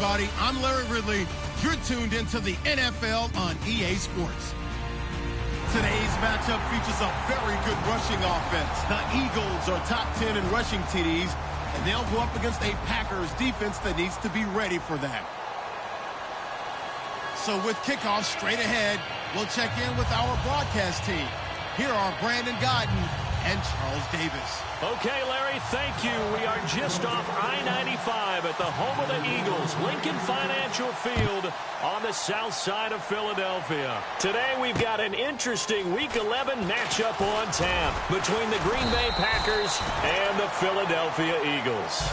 everybody. I'm Larry Ridley. You're tuned into the NFL on EA Sports. Today's matchup features a very good rushing offense. The Eagles are top 10 in rushing TDs, and they'll go up against a Packers defense that needs to be ready for that. So with kickoff straight ahead, we'll check in with our broadcast team. Here are Brandon Godden and Charles Davis. Okay, Larry, thank you. We are just off I-95 at the home of the Eagles, Lincoln Financial Field on the south side of Philadelphia. Today we've got an interesting Week 11 matchup on tap between the Green Bay Packers and the Philadelphia Eagles.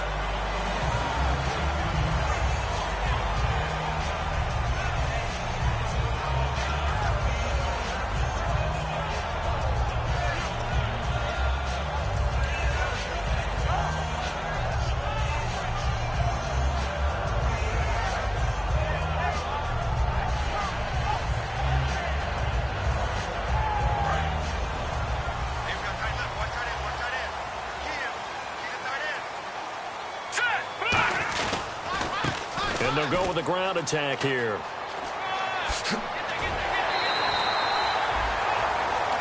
And they'll go with a ground attack here.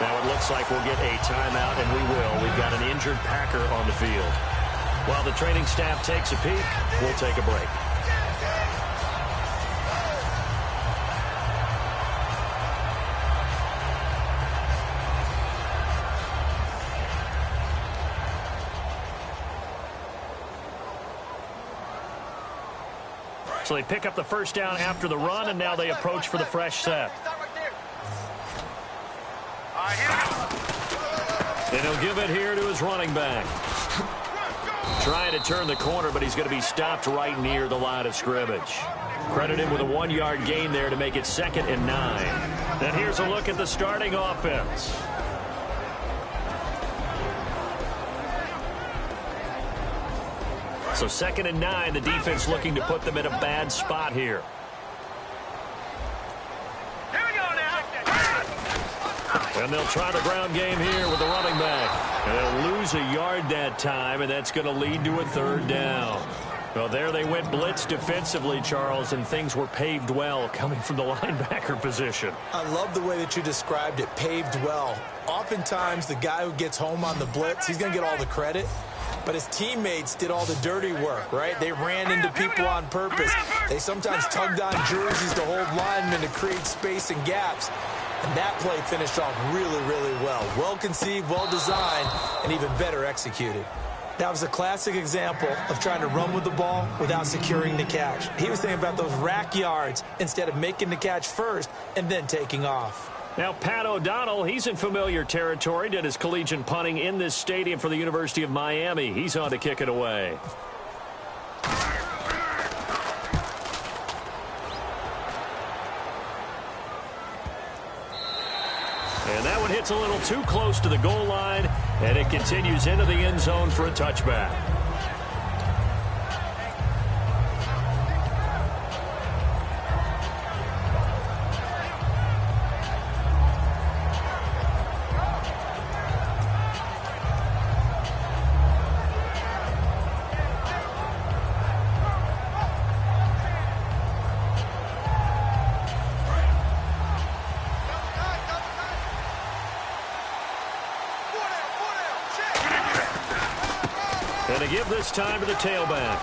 Now it looks like we'll get a timeout, and we will. We've got an injured Packer on the field. While the training staff takes a peek, we'll take a break. So they pick up the first down after the run, and now they approach for the fresh set. And he'll give it here to his running back. Trying to turn the corner, but he's going to be stopped right near the line of scrimmage. Credited with a 1-yard gain there to make it 2nd and 9. Then here's a look at the starting offense. So 2nd and 9, the defense looking to put them in a bad spot here. Here we go now. And they'll try the ground game here with the running back. And they'll lose a yard that time, and that's going to lead to a 3rd down. Well, there they went blitz defensively, Charles, and things were paved well coming from the linebacker position. I love the way that you described it, paved well. Oftentimes, the guy who gets home on the blitz, he's going to get all the credit. But his teammates did all the dirty work, right? They ran into people on purpose. They sometimes tugged on jerseys to hold linemen to create space and gaps. And that play finished off really, really well. Well conceived, well designed, and even better executed. That was a classic example of trying to run with the ball without securing the catch. He was thinking about those rack yards instead of making the catch first and then taking off. Now, Pat O'Donnell, he's in familiar territory, did his collegiate punting in this stadium for the University of Miami. He's on to kick it away. And that one hits a little too close to the goal line, and it continues into the end zone for a touchback. And they give this time to the tailback.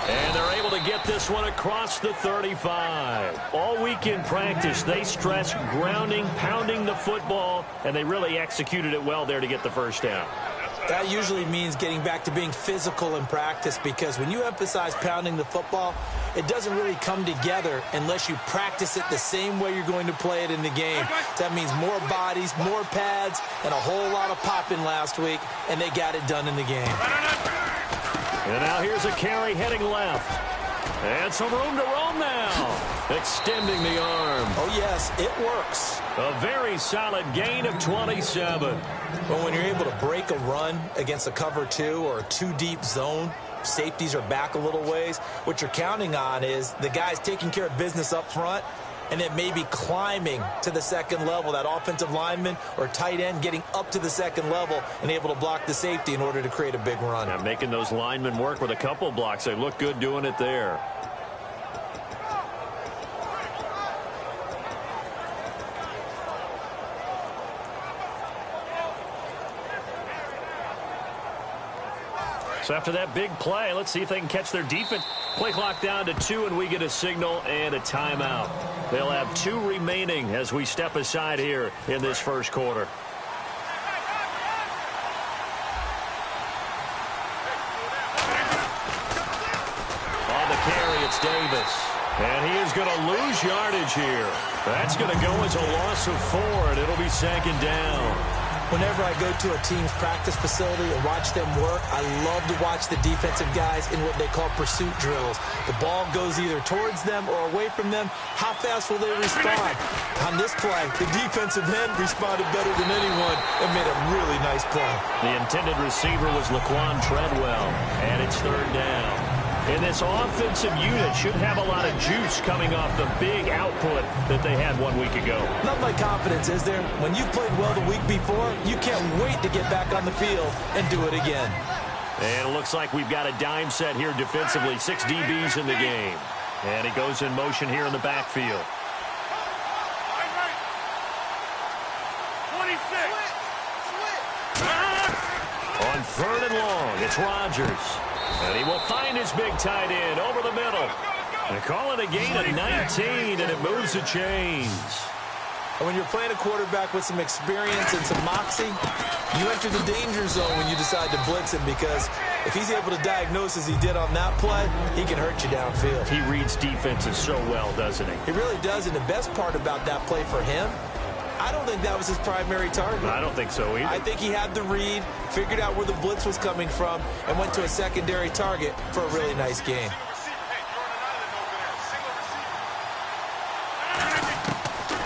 And they're able to get this one across the 35. All week in practice, they stress grounding, pounding the football, and they really executed it well there to get the first down. That usually means getting back to being physical in practice, because when you emphasize pounding the football, it doesn't really come together unless you practice it the same way you're going to play it in the game. That means more bodies, more pads, and a whole lot of popping last week, and they got it done in the game. And now here's a carry heading left. And some room to roam now. Extending the arm. Oh, yes, it works. A very solid gain of 27. But when you're able to break a run against a cover 2 or a 2-deep zone, safeties are back a little ways. What you're counting on is the guys taking care of business up front, and then maybe climbing to the second level, that offensive lineman or tight end getting up to the second level and able to block the safety in order to create a big run. Yeah, making those linemen work with a couple blocks. They look good doing it there. So after that big play, let's see if they can catch their defense. Play clock down to 2, and we get a signal and a timeout. They'll have 2 remaining as we step aside here in this first quarter. On the carry, it's Davis. And he is going to lose yardage here. That's going to go as a loss of 4, and it'll be second down. Whenever I go to a team's practice facility and watch them work, I love to watch the defensive guys in what they call pursuit drills. The ball goes either towards them or away from them. How fast will they respond? On this play, the defensive end responded better than anyone and made a really nice play. The intended receiver was Laquan Treadwell, and it's third down. And this offensive unit should have a lot of juice coming off the big output that they had 1 week ago. Nothing like confidence, is there? When you've played well the week before, you can't wait to get back on the field and do it again. And it looks like we've got a dime set here defensively. 6 DBs in the game. And he goes in motion here in the backfield. 26. On third and long, it's Rodgers. And he will find his big tight end over the middle. They call it a gain of 19, and it moves the chains. And when you're playing a quarterback with some experience and some moxie, you enter the danger zone when you decide to blitz him, because if he's able to diagnose as he did on that play, he can hurt you downfield. He reads defenses so well, doesn't he? He really does, and the best part about that play for him, I don't think that was his primary target. I don't think so either. I think he had the read, figured out where the blitz was coming from, and went to a secondary target for a really nice game.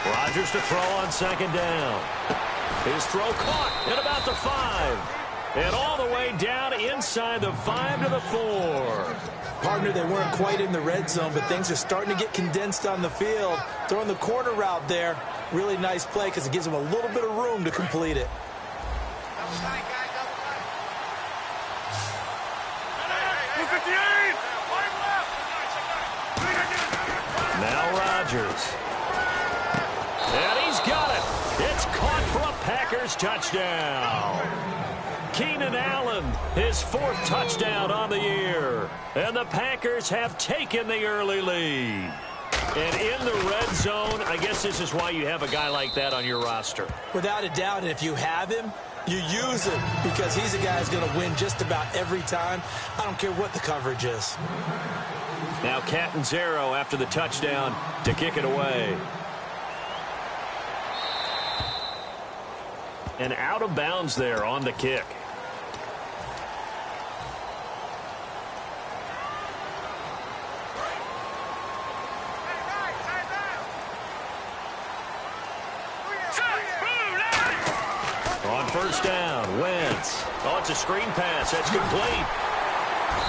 Rodgers to throw on second down. His throw caught at about the 5. And all the way down inside the 5 to the 4. Partner, they weren't quite in the red zone, but things are starting to get condensed on the field. Throwing the corner route there. Really nice play because it gives them a little bit of room to complete it. Now Rodgers. And he's got it. It's caught for a Packers touchdown. Keenan Allen, his 4th touchdown on the year. And the Packers have taken the early lead. And in the red zone, I guess this is why you have a guy like that on your roster. Without a doubt, and if you have him, you use him, because he's a guy who's going to win just about every time. I don't care what the coverage is. Now Catanzaro after the touchdown to kick it away. And out of bounds there on the kick. On first down, Wentz. Oh, it's a screen pass. That's complete.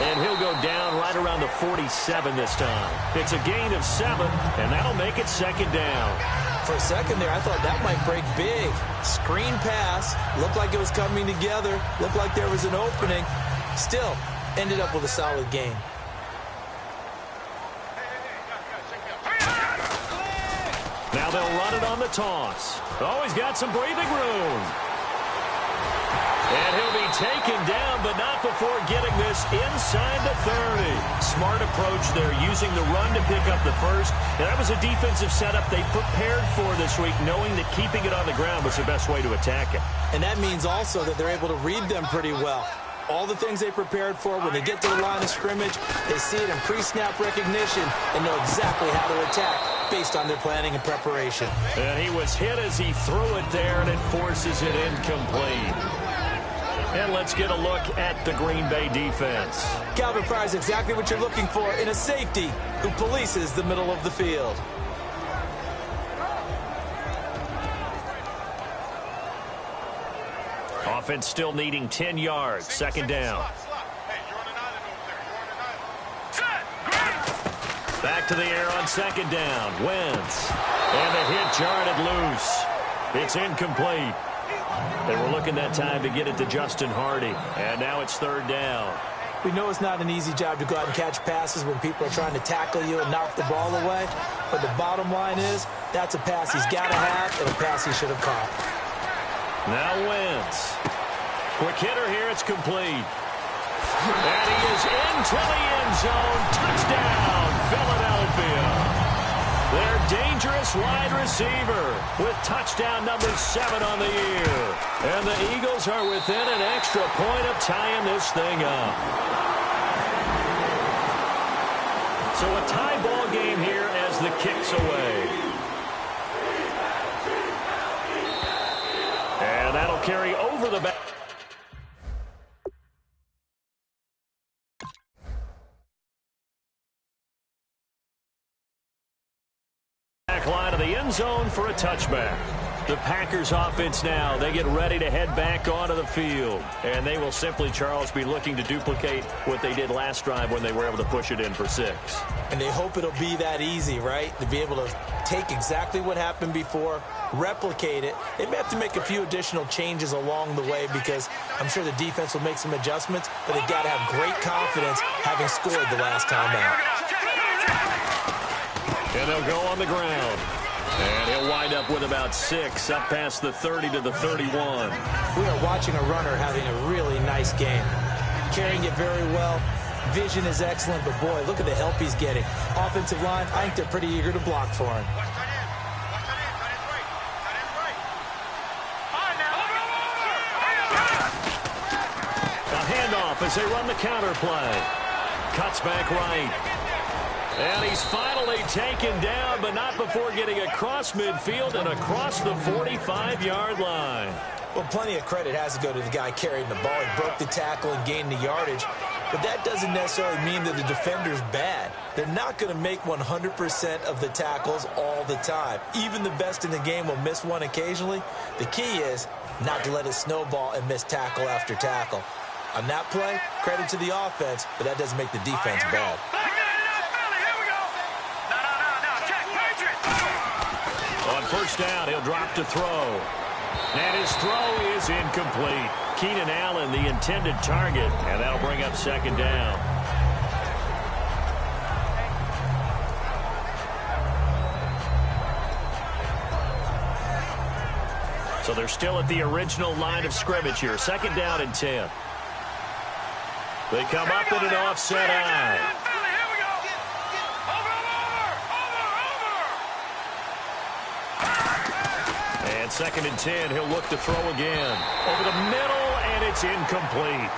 And he'll go down right around the 47 this time. It's a gain of 7, and that'll make it second down. For a second there, I thought that might break big. Screen pass. Looked like it was coming together. Looked like there was an opening. Still, ended up with a solid game. Now they'll run it on the toss. Oh, he's got some breathing room. And he'll be taken down, but not before getting this inside the 30. Smart approach there, using the run to pick up the first. And that was a defensive setup they prepared for this week, knowing that keeping it on the ground was the best way to attack it. And that means also that they're able to read them pretty well. All the things they prepared for, when they get to the line of scrimmage, they see it in pre-snap recognition and know exactly how to attack based on their planning and preparation. And he was hit as he threw it there, and it forces it incomplete. And let's get a look at the Green Bay defense. Calvin Pryor's exactly what you're looking for in a safety who polices the middle of the field. Offense still needing 10 yards. Second down. Back to the air on second down. Wentz. And the hit jarred it loose. It's incomplete. They were looking that time to get it to Justin Hardy. And now it's third down. We know it's not an easy job to go out and catch passes when people are trying to tackle you and knock the ball away. But the bottom line is, that's a pass he's got to have and a pass he should have caught. Now Wentz. Quick hitter here. It's complete. And he is into the end zone. Touchdown, Philadelphia. Their dangerous wide receiver with touchdown number 7 on the year. And the Eagles are within an extra point of tying this thing up. So a tie ball game here as the kick's away. And that'll carry over the back. Line of the end zone for a touchback. The Packers offense now, they get ready to head back onto the field. And they will simply, Charles, be looking to duplicate what they did last drive when they were able to push it in for 6. And they hope it'll be that easy, right? To be able to take exactly what happened before, replicate it. They may have to make a few additional changes along the way because I'm sure the defense will make some adjustments, but they've got to have great confidence having scored the last time out. And they'll go on the ground. And he'll wind up with about 6 up past the 30 to the 31. We are watching a runner having a really nice game. Carrying it very well. Vision is excellent, but boy, look at the help he's getting. Offensive line, I think they're pretty eager to block for him. A handoff as they run the counter play. Cuts back right. And he's finally taken down, but not before getting across midfield and across the 45-yard line. Well, plenty of credit has to go to the guy carrying the ball. He broke the tackle and gained the yardage. But that doesn't necessarily mean that the defender's bad. They're not going to make 100% of the tackles all the time. Even the best in the game will miss one occasionally. The key is not to let it snowball and miss tackle after tackle. On that play, credit to the offense, but that doesn't make the defense bad. On first down, he'll drop to throw. And his throw is incomplete. Keenan Allen, the intended target, and that'll bring up second down. So they're still at the original line of scrimmage here. Second down and 10. They come up in an offset eye. And second and 10, he'll look to throw again. Over the middle, and it's incomplete.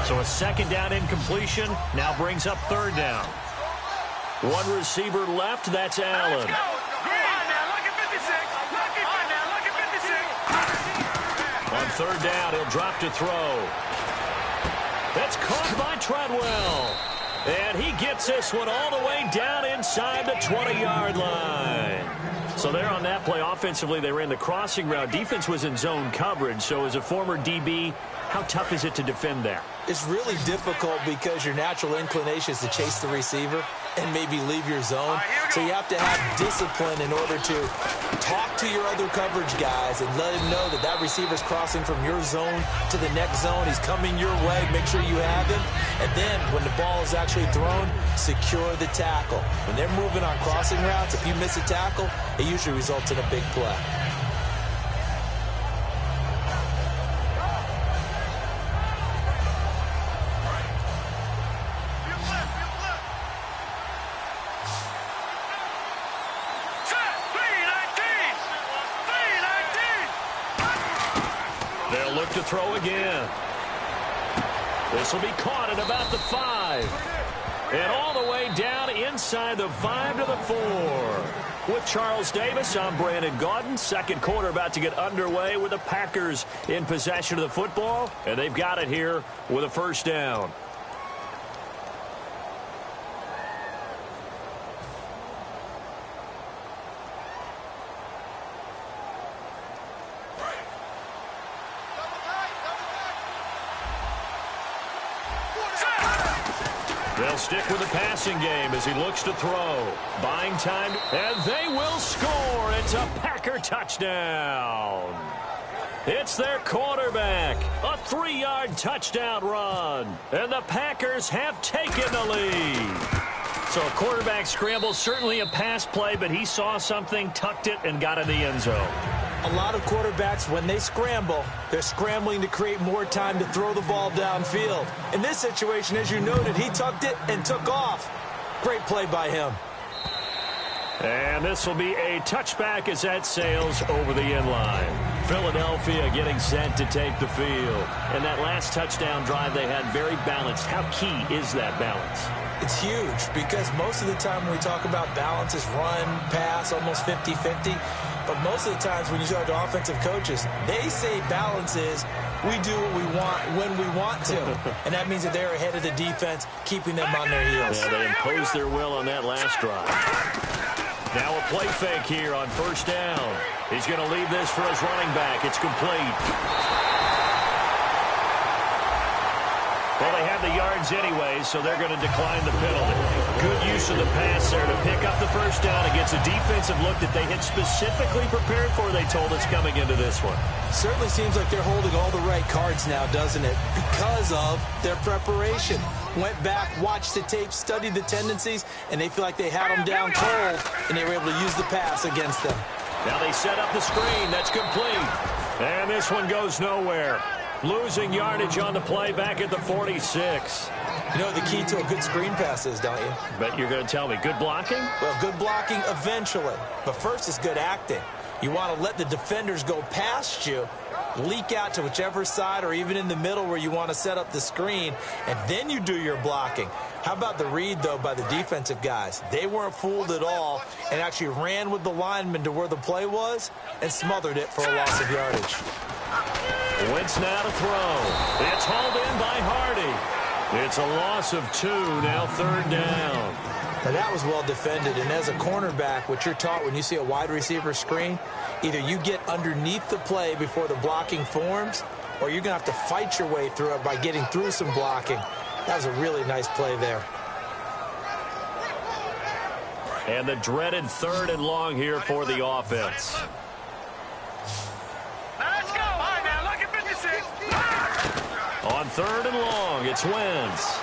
So a second down incompletion now brings up third down. One receiver left, that's Allen. On third down, he'll drop to throw. That's caught by Treadwell. And he gets this one all the way down inside the 20-yard line. So there on that play, offensively, they ran the crossing route. Defense was in zone coverage. So as a former DB, how tough is it to defend that? It's really difficult because your natural inclination is to chase the receiver and maybe leave your zone. So you have to have discipline in order to talk to your other coverage guys and let him know that that receiver's crossing from your zone to the next zone. He's coming your way. Make sure you have him. And then when the ball is actually thrown, secure the tackle. When they're moving on crossing routes, if you miss a tackle, it usually results in a big play. They'll look to throw again. This will be caught at about the 5. And all the way down inside the 5 to the 4. With Charles Davis, I'm Brandon Gaudin. Second quarter about to get underway with the Packers in possession of the football. And they've got it here with a first down. They'll stick with the passing game as he looks to throw. Buying time, and they will score. It's a Packer touchdown. It's their quarterback. A 3-yard touchdown run. And the Packers have taken the lead. So a quarterback scramble, certainly a pass play, but he saw something, tucked it, and got in the end zone. A lot of quarterbacks, when they scramble, they're scrambling to create more time to throw the ball downfield. In this situation, as you noted, he tucked it and took off. Great play by him. And this will be a touchback as that sails over the end line. Philadelphia getting set to take the field. And that last touchdown drive they had very balanced. How key is that balance? It's huge because most of the time when we talk about balance is run, pass, almost 50-50. But most of the times when you talk to offensive coaches, they say balance is we do what we want when we want to. And that means that they're ahead of the defense, keeping them on their heels. Yeah, they imposed their will on that last drive. Now a play fake here on first down. He's going to leave this for his running back. It's complete. Well, they have the yards anyway, so they're going to decline the penalty. Good use of the pass there to pick up the first down against a defensive look that they had specifically prepared for, they told us, coming into this one. Certainly seems like they're holding all the right cards now, doesn't it? Because of their preparation. Went back, watched the tape, studied the tendencies, and they feel like they had them down cold, and they were able to use the pass against them. Now they set up the screen. That's complete. And this one goes nowhere. Losing yardage on the play back at the 46. You know what the key to a good screen pass is, don't you? Bet you're going to tell me. Good blocking? Well, good blocking eventually. But first is good acting. You want to let the defenders go past you, leak out to whichever side or even in the middle where you want to set up the screen, and then you do your blocking. How about the read, though, by the defensive guys? They weren't fooled at all and actually ran with the lineman to where the play was and smothered it for a loss of yardage. Wentz now to throw. It's hauled in by Hardy. It's a loss of 2, now third down. Now, that was well defended, and as a cornerback, what you're taught when you see a wide receiver screen, either you get underneath the play before the blocking forms, or you're going to have to fight your way through it by getting through some blocking. That was a really nice play there. And the dreaded 3rd and long here for the offense. Let's go. All right, now, look at 56. On 3rd and long, it's Wentz.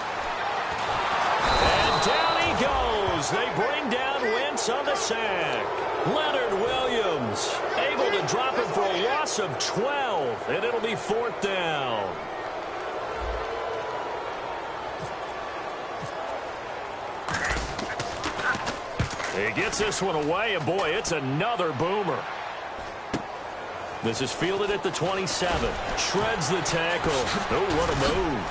And down he goes. They bring down Wentz on the sack. Leonard Williams able to drop him for a loss of 12, and it'll be 4th down. He gets this one away, and boy, it's another boomer. This is fielded at the 27. Shreds the tackle. Oh, what a move.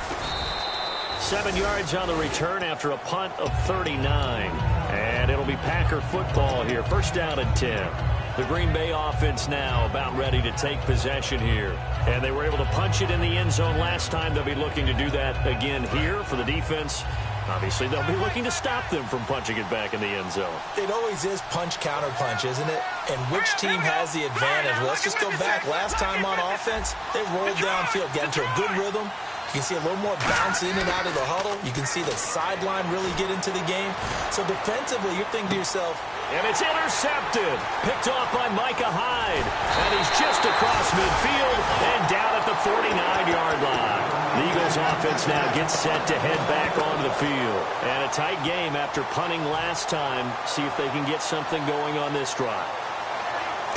7 yards on the return after a punt of 39. And it'll be Packer football here. First down and 10. The Green Bay offense now about ready to take possession here. And they were able to punch it in the end zone last time. They'll be looking to do that again here for the defense. Obviously, they'll be looking to stop them from punching it back in the end zone. It always is punch-counter-punch, isn't it? And which team has the advantage? Well, let's just go back. Last time on offense, they rolled downfield, got into a good rhythm. You can see a little more bounce in and out of the huddle. You can see the sideline really get into the game. So defensively, you're thinking to yourself, and it's intercepted. Picked off by Micah Hyde. And he's just across midfield and down at the 49-yard line. The Eagles offense now gets set to head back onto the field. And a tight game after punting last time. See if they can get something going on this drive.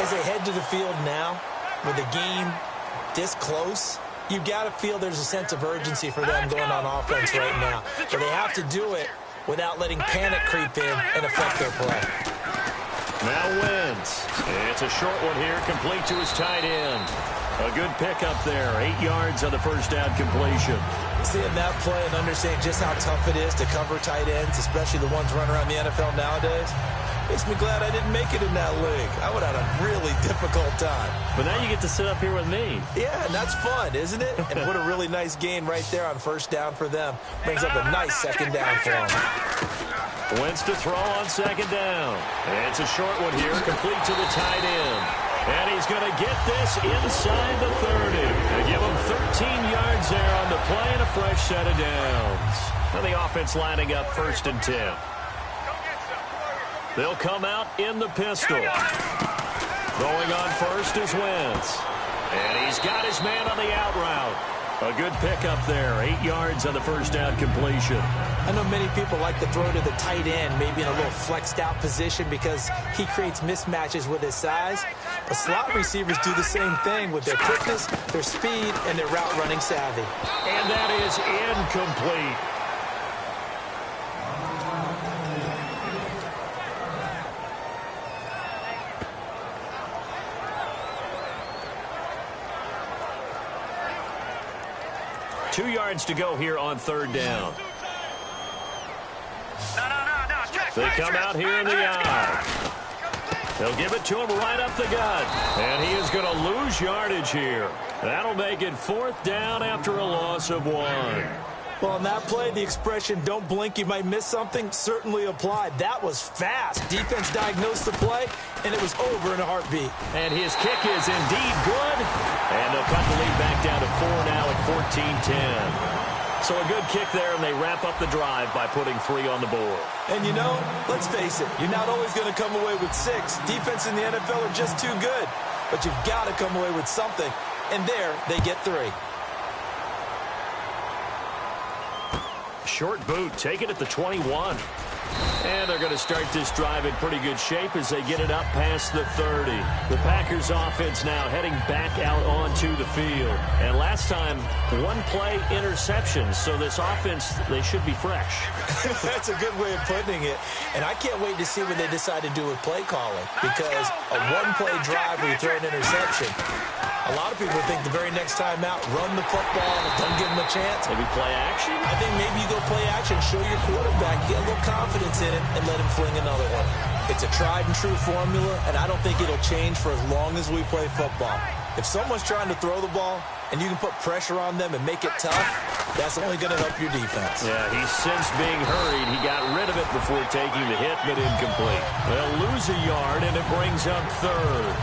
As they head to the field now, with the game this close, you've got to feel there's a sense of urgency for them going on offense right now. But they have to do it without letting panic creep in and affect their play. Now Wentz. It's a short one here, complete to his tight end. A good pickup there, 8 yards on the first down completion. Seeing that play and understanding just how tough it is to cover tight ends, especially the ones running around the NFL nowadays, makes me glad I didn't make it in that league. I would have had a really difficult time. But now you get to sit up here with me. Yeah, and that's fun, isn't it? And what a really nice gain right there on first down for them. Brings up a nice second down for them. Wentz to throw on second down. And it's a short one here, complete to the tight end. And he's going to get this inside the 30. They give him 13 yards there on the play and a fresh set of downs. And the offense lining up 1st and 10. They'll come out in the pistol. Throwing on first is Wentz. And he's got his man on the out route. A good pickup there. 8 yards on the first down completion. I know many people like to throw to the tight end, maybe in a little flexed out position because he creates mismatches with his size. But slot receivers do the same thing with their quickness, their speed, and their route running savvy. And that is incomplete. Two yards to go here on 3rd down. They come out here in the I. They'll give it to him right up the gut. And he is going to lose yardage here. That'll make it 4th down after a loss of 1. Well, on that play, the expression, don't blink, you might miss something, certainly applied. That was fast. Defense diagnosed the play, and it was over in a heartbeat. And his kick is indeed good. And they'll cut the lead back down to 4 now at 14-10. So a good kick there, and they wrap up the drive by putting 3 on the board. And, you know, let's face it, you're not always going to come away with 6. Defense in the NFL are just too good. But you've got to come away with something. And there, they get 3. Short boot, take it at the 21. And they're going to start this drive in pretty good shape as they get it up past the 30. The Packers offense now heading back out onto the field. And last time, 1-play interception. So this offense, they should be fresh. That's a good way of putting it. And I can't wait to see what they decide to do with play calling. Because a 1-play drive where you throw an interception, a lot of people think the very next time out, run the football, don't give them a chance. Maybe play action? I think maybe you go play action, show your quarterback, get a little confidence in him, and let him fling another one. It's a tried-and-true formula, and I don't think it'll change for as long as we play football. If someone's trying to throw the ball, and you can put pressure on them and make it tough, that's only going to help your defense. Yeah, he's since being hurried. He got rid of it before taking the hit, but incomplete. They'll lose a yard, and it brings up 3rd.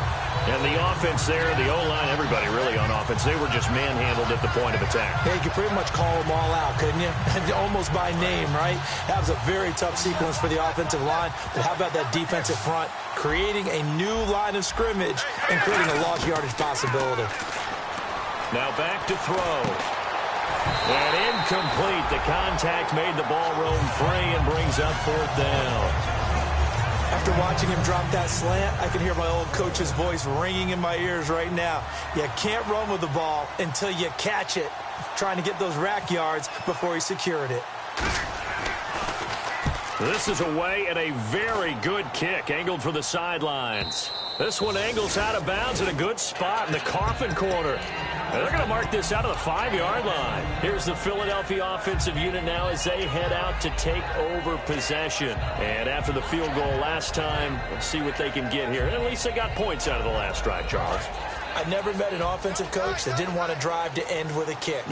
And the offense there, the O-line, everybody really on offense, they were just manhandled at the point of attack. Yeah, you could pretty much call them all out, couldn't you? Almost by name, right? That was a very tough sequence for the offensive line. But how about that defensive front, creating a new line of scrimmage and creating a lost yardage possibility. Now back to throw. And incomplete. The contact made the ball roam free and brings up 4th down. After watching him drop that slant, I can hear my old coach's voice ringing in my ears right now. You can't run with the ball until you catch it, trying to get those rack yards before he secured it. This is away and a very good kick, angled for the sidelines. This one angles out of bounds in a good spot in the coffin corner. And they're going to mark this out of the 5-yard line. Here's the Philadelphia offensive unit now as they head out to take over possession. And after the field goal last time, let's see what they can get here. And at least they got points out of the last drive, Charles. I never met an offensive coach that didn't want a drive to end with a kick.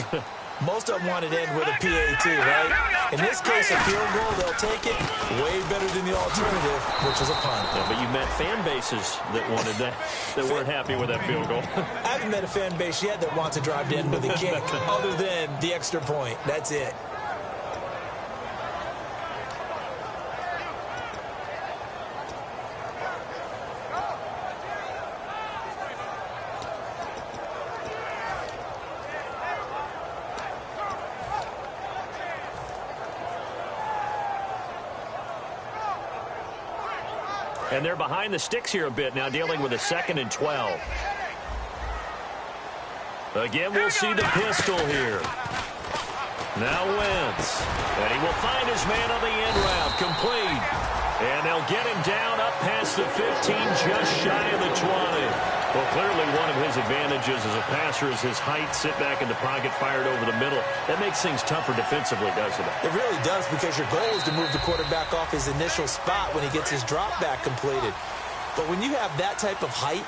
Most of them want it to end with a PAT, right? In this case, a field goal, they'll take it way better than the alternative, which is a punt. Yeah, but you met fan bases that wanted that, that weren't happy with that field goal. I haven't met a fan base yet that wants a drive to end with a kick, other than the extra point. That's it. And they're behind the sticks here a bit now, dealing with a 2nd and 12. Again, we'll see the pistol here. Now Wentz. And he will find his man on the end route. Complete. And they'll get him down up past the 15, just shy of the 20. Well, clearly one of his advantages as a passer is his height, sit back in the pocket, fired over the middle. That makes things tougher defensively, doesn't it? It really does, because your goal is to move the quarterback off his initial spot when he gets his drop back completed. But when you have that type of height,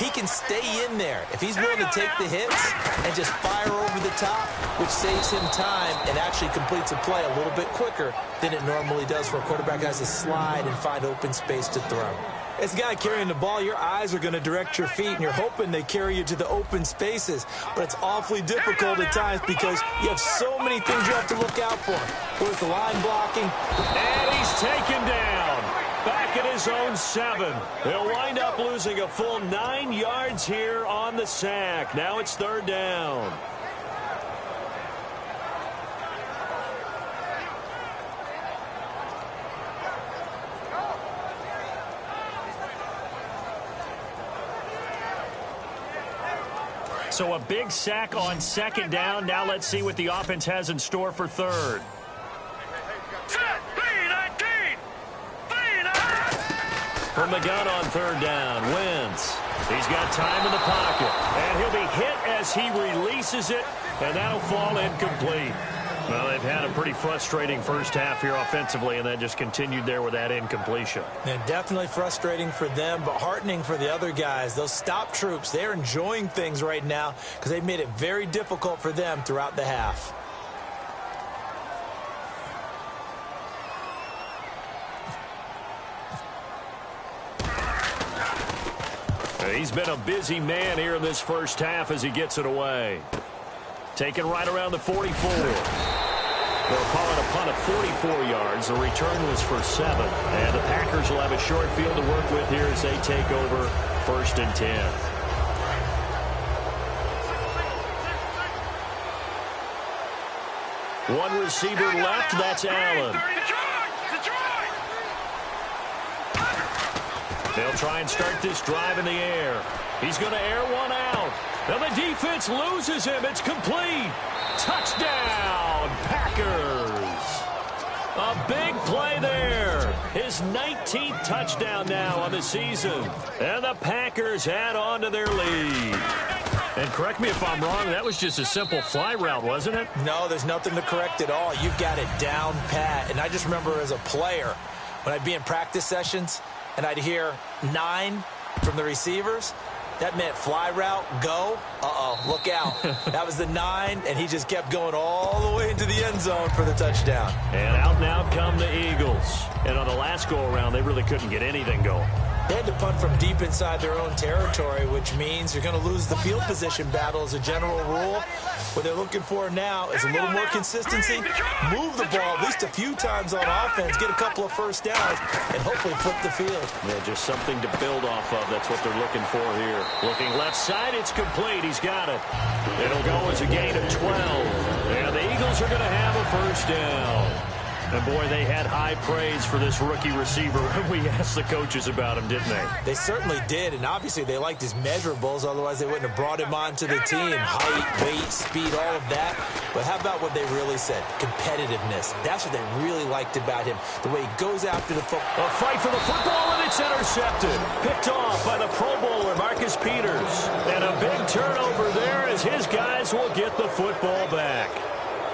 he can stay in there if he's willing to take the hits and just fire over the top, which saves him time and actually completes a play a little bit quicker than it normally does for a quarterback who has to slide and find open space to throw. As a guy carrying the ball, your eyes are going to direct your feet, and you're hoping they carry you to the open spaces. But it's awfully difficult at times because you have so many things you have to look out for. Where's the line blocking? And he's taken down. Back at his own 7. He'll wind up losing a full 9 yards here on the sack. Now it's 3rd down. So a big sack on 2nd down. Now let's see what the offense has in store for 3rd. From the gun on 3rd down, Wentz. He's got time in the pocket, and he'll be hit as he releases it, and that'll fall incomplete. Well, they've had a pretty frustrating first half here offensively, and then just continued there with that incompletion. And definitely frustrating for them, but heartening for the other guys. Those stop troops, they're enjoying things right now because they've made it very difficult for them throughout the half. He's been a busy man here in this first half as he gets it away. Taken right around the 44. They'll call it a punt of 44 yards. The return was for 7. And the Packers will have a short field to work with here as they take over 1st and 10. One receiver left. That's Allen. They'll try and start this drive in the air. He's going to air one out. Now the defense loses him. It's complete. Touchdown, Packers. A big play there. His 19th touchdown now on the season. And the Packers add on to their lead. And correct me if I'm wrong, that was just a simple fly route, wasn't it? No, there's nothing to correct at all. You've got it down pat. And I just remember as a player, when I'd be in practice sessions, and I'd hear 9 from the receivers, that meant fly route, go. Look out. That was the 9, and he just kept going all the way into the end zone for the touchdown. And out now come the Eagles. And on the last go-around, they really couldn't get anything going. They had to punt from deep inside their own territory, which means you're going to lose the field position battle as a general rule. What they're looking for now is a little more consistency, move the ball at least a few times on offense, get a couple of first downs, and hopefully flip the field. Yeah, just something to build off of. That's what they're looking for here. Looking left side, it's complete. He's got it. It'll go as a gain of 12. And the Eagles are going to have a first down. And, boy, they had high praise for this rookie receiver when we asked the coaches about him, didn't they? They certainly did, and obviously they liked his measurables. Otherwise, they wouldn't have brought him onto the team. Height, weight, speed, all of that. But how about what they really said? Competitiveness. That's what they really liked about him, the way he goes after the football. A fight for the football, and it's intercepted. Picked off by the Pro Bowler, Marcus Peters. And a big turnover there as his guys will get the football back.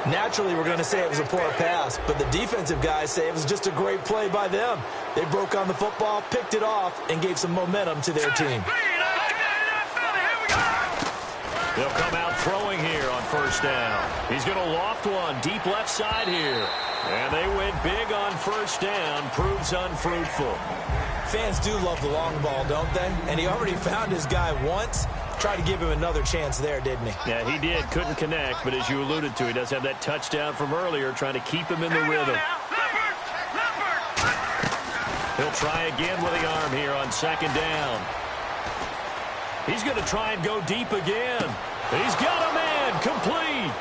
Naturally, we're going to say it was a poor pass, but the defensive guys say it was just a great play by them. They broke on the football, picked it off, and gave some momentum to their team. They'll come out throwing here on first down. He's going to loft one deep left side here. And they went big on first down. Proves unfruitful. Fans do love the long ball, don't they? And he already found his guy once. Tried to give him another chance there, didn't he? Yeah, he did. Couldn't connect, but as you alluded to, he does have that touchdown from earlier, trying to keep him in the rhythm. He'll try again with the arm here on second down. He's going to try and go deep again. He's got a man complete.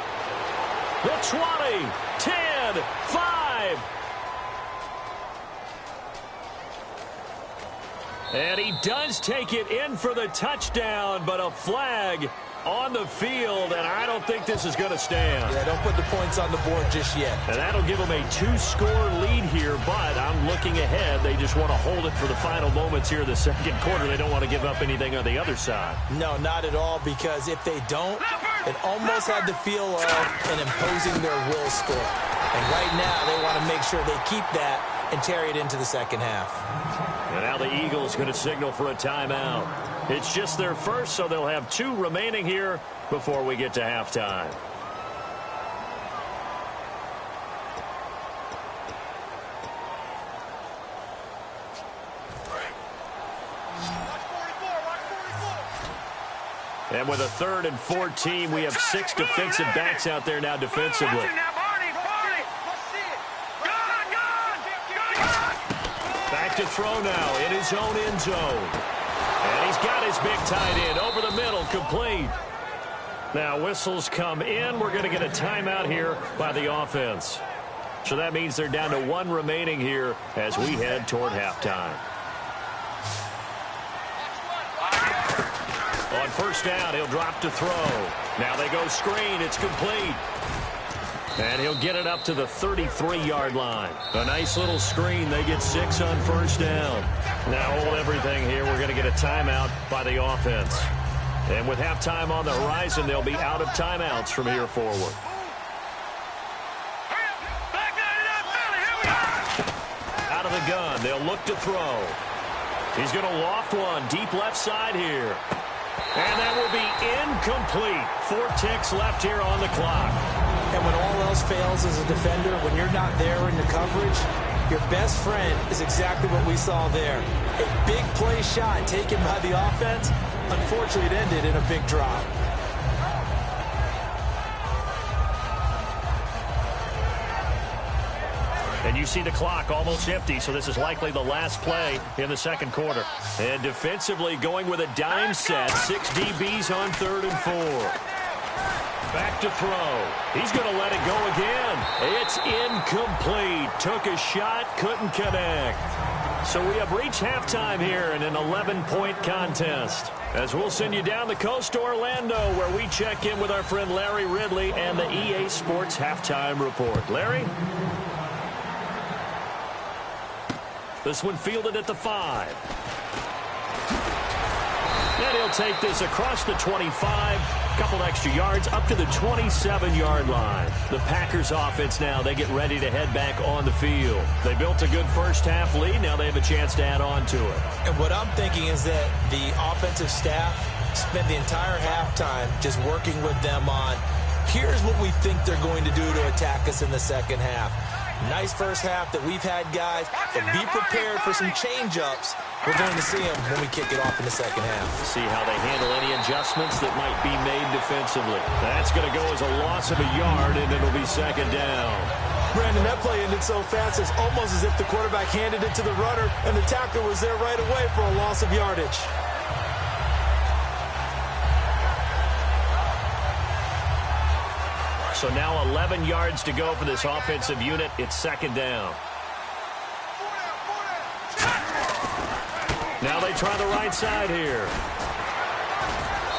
The 20, 10, 5. And he does take it in for the touchdown, but a flag on the field, and I don't think this is going to stand. Yeah, don't put the points on the board just yet. And that'll give them a 2-score lead here, but I'm looking ahead. They just want to hold it for the final moments here in the second quarter. They don't want to give up anything on the other side. No, not at all, because if they don't, it almost had the feel of an imposing their will score. And right now, they want to make sure they keep that and carry it into the second half. And now the Eagles going to signal for a timeout. It's just their first, so they'll have 2 remaining here before we get to halftime. And with a 3rd and 14, we have 6 defensive backs out there now defensively. Back to throw now in his own end zone. And he's got his big tight end over the middle, complete. Now whistles come in. We're going to get a timeout here by the offense. So that means they're down to 1 remaining here as we head toward halftime. On first down, he'll drop to throw. Now they go screen. It's complete. And he'll get it up to the 33-yard line. A nice little screen. They get 6 on first down. Now hold everything here. We're going to get a timeout by the offense. And with halftime on the horizon, they'll be out of timeouts from here forward. Out of the gun. They'll look to throw. He's going to loft one deep left side here. And that will be incomplete. 4 ticks left here on the clock. And when all else fails as a defender, when you're not there in the coverage, your best friend is exactly what we saw there. A big play shot taken by the offense. Unfortunately, it ended in a big drop. And you see the clock almost empty, so this is likely the last play in the second quarter. And defensively going with a dime set. 6 DBs on 3rd and 4. Back to throw. He's going to let it go again. It's incomplete. Took a shot, couldn't connect. So we have reached halftime here in an 11-point contest. As we'll send you down the coast to Orlando, where we check in with our friend Larry Ridley and the EA Sports Halftime Report. Larry? This one fielded at the 5. And he'll take this across the 25. Couple extra yards up to the 27-yard line. The Packers offense now, they get ready to head back on the field. They built a good first-half lead. Now they have a chance to add on to it. And what I'm thinking is that the offensive staff spent the entire halftime just working with them on, here's what we think they're going to do to attack us in the second half. Nice first half that we've had, guys, but be prepared for some change-ups. We're going to see them when we kick it off in the second half. See how they handle any adjustments that might be made defensively. That's going to go as a loss of a yard, and it'll be second down. Brandon, that play ended so fast, it's almost as if the quarterback handed it to the runner, and the tackler was there right away for a loss of yardage. So now 11 yards to go for this offensive unit. It's second down. Now they try the right side here.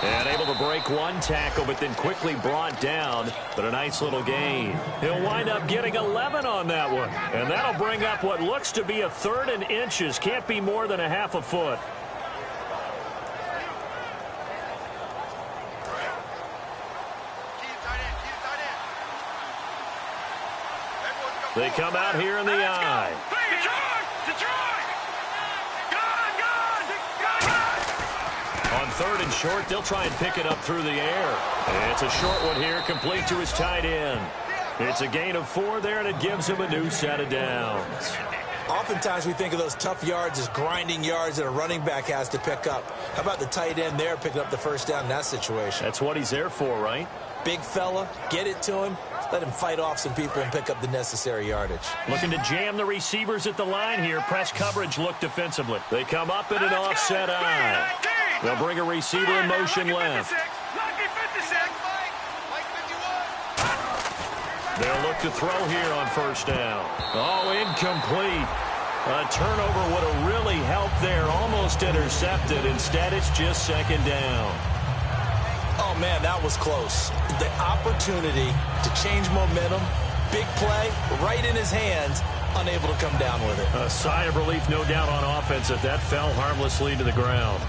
And able to break one tackle, but then quickly brought down. But a nice little gain. He'll wind up getting 11 on that one. And that'll bring up what looks to be a 3rd and inches. Can't be more than a half a foot. They come out here in the eye. On 3rd and short, they'll try and pick it up through the air. And it's a short one here, complete to his tight end. It's a gain of 4 there, and it gives him a new set of downs. Oftentimes we think of those tough yards as grinding yards that a running back has to pick up. How about the tight end there picking up the first down in that situation? That's what he's there for, right? Big fella, get it to him. Let him fight off some people and pick up the necessary yardage. Looking to jam the receivers at the line here. Press coverage look defensively. They come up in an offset eye. They'll bring a receiver in motion left. They'll look to throw here on first down. Oh, incomplete. A turnover would have really helped there. Almost intercepted. Instead, it's just second down. Oh, man, that was close. The opportunity to change momentum, big play, right in his hands, unable to come down with it. A sigh of relief, no doubt, on offense if that fell harmlessly to the ground.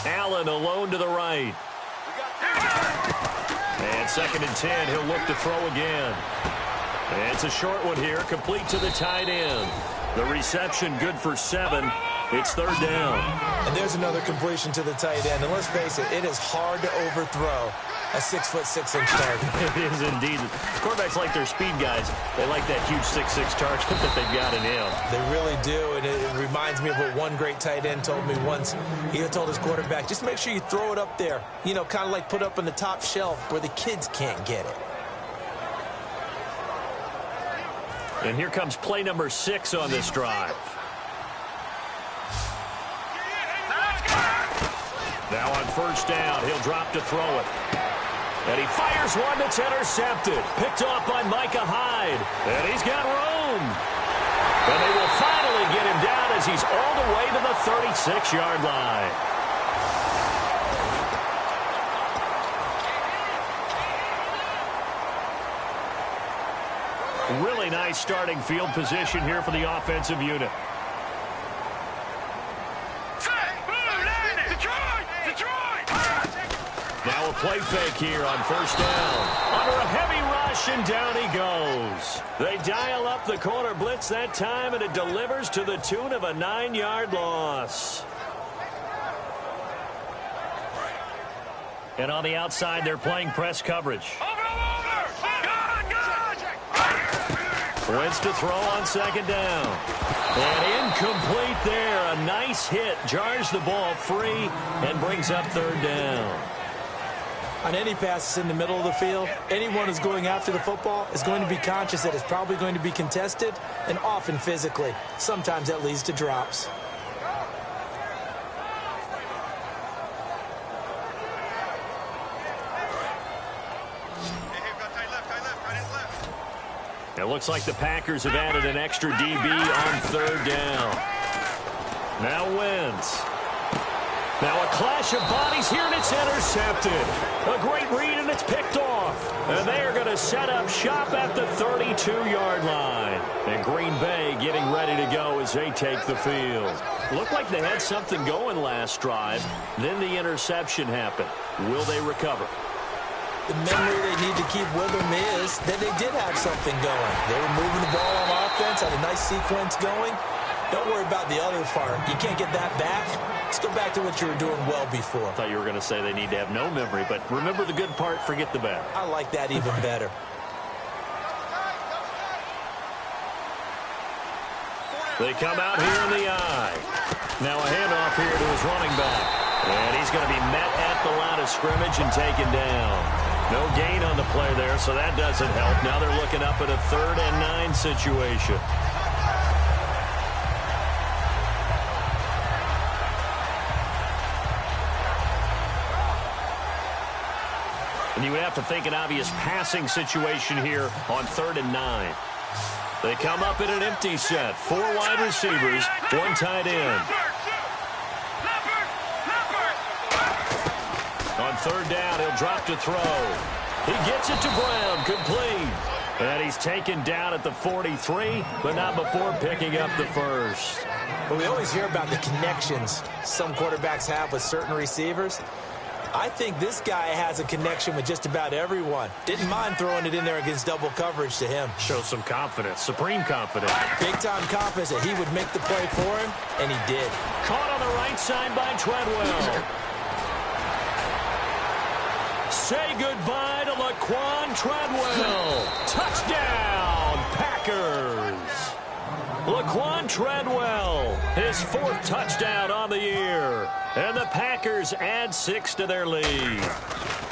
Allen alone to the right. And 2nd and 10, he'll look to throw again. And it's a short one here, complete to the tight end. The reception good for 7. It's 3rd down. And There's another completion to the tight end. And let's face it, it is hard to overthrow a 6'6" target. It is indeed. Quarterbacks like their speed guys. They like that huge 6'6" target that they've got in him. They really do, and it reminds me of what one great tight end told me once. He told his quarterback, just make sure you throw it up there. You know, kind of like put up on the top shelf where the kids can't get it. And here comes play number 6 on this drive. Now on first down, he'll drop to throw it. And he fires one that's intercepted. Picked off by Micah Hyde. And he's got room. And they will finally get him down as he's all the way to the 36-yard line. Really nice starting field position here for the offensive unit. Now a play fake here on first down. Under a heavy rush, and down he goes. They dial up the corner blitz that time, and it delivers to the tune of a 9-yard loss. And on the outside, they're playing press coverage. Wentz to throw on second down. And incomplete there. A nice hit. Jars the ball free and brings up third down. On any passes in the middle of the field, anyone who's going after the football is going to be conscious that it's probably going to be contested, and often physically. Sometimes that leads to drops. It looks like the Packers have added an extra DB on third down. Now Wentz. Now a clash of bodies here, and it's intercepted. A great read, and it's picked off. And they are going to set up shop at the 32-yard line. And Green Bay getting ready to go as they take the field. Looked like they had something going last drive. Then the interception happened. Will they recover? The memory they need to keep with them is that they did have something going. They were moving the ball on offense, had a nice sequence going. Don't worry about the other part. You can't get that back. Let's go back to what you were doing well before. I thought you were going to say they need to have no memory, but remember the good part, forget the bad. I like that even better. They come out here in the eye. Now a handoff here to his running back. And he's going to be met at the line of scrimmage and taken down. No gain on the play there, so that doesn't help. Now they're looking up at a 3rd and 9 situation. And you would have to think an obvious passing situation here on 3rd and 9. They come up in an empty set. 4 wide receivers, 1 tight end. On 3rd down, he'll drop to throw. He gets it to Brown, complete. And he's taken down at the 43, but not before picking up the first. Well, we always hear about the connections some quarterbacks have with certain receivers. I think this guy has a connection with just about everyone. Didn't mind throwing it in there against double coverage to him. Shows some confidence, supreme confidence. Big-time confidence that he would make the play for him, and he did. Caught on the right side by Treadwell. Say goodbye to Laquan Treadwell. Touchdown, Packers. Laquan Treadwell, his 4th touchdown on the year. And the Packers add 6 to their lead.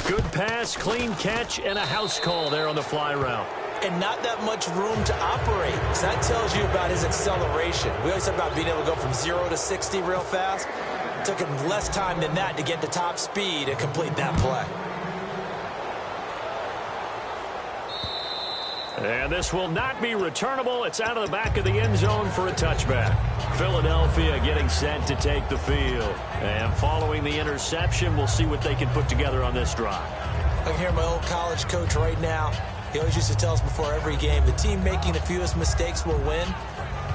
Good pass, clean catch, and a house call there on the fly route. And not that much room to operate. So that tells you about his acceleration. We always talk about being able to go from 0 to 60 real fast. It took him less time than that to get to top speed and complete that play. And this will not be returnable. It's out of the back of the end zone for a touchback. Philadelphia getting set to take the field. And following the interception, we'll see what they can put together on this drive. I can hear my old college coach right now. He always used to tell us before every game, the team making the fewest mistakes will win.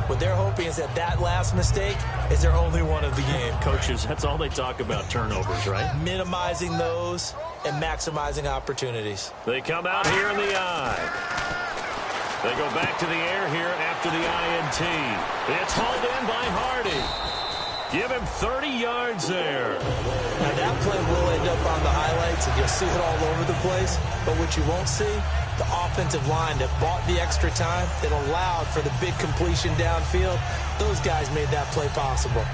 What they're hoping is that that last mistake is their only one of the game. Coaches, that's all they talk about, turnovers, right? Minimizing those and maximizing opportunities. They come out here in the eye. They go back to the air here after the INT. It's hauled in by Hardy. Give him 30 yards there. Now that play will end up on the highlights, and you'll see it all over the place. But what you won't see, the offensive line that bought the extra time, that allowed for the big completion downfield, those guys made that play possible.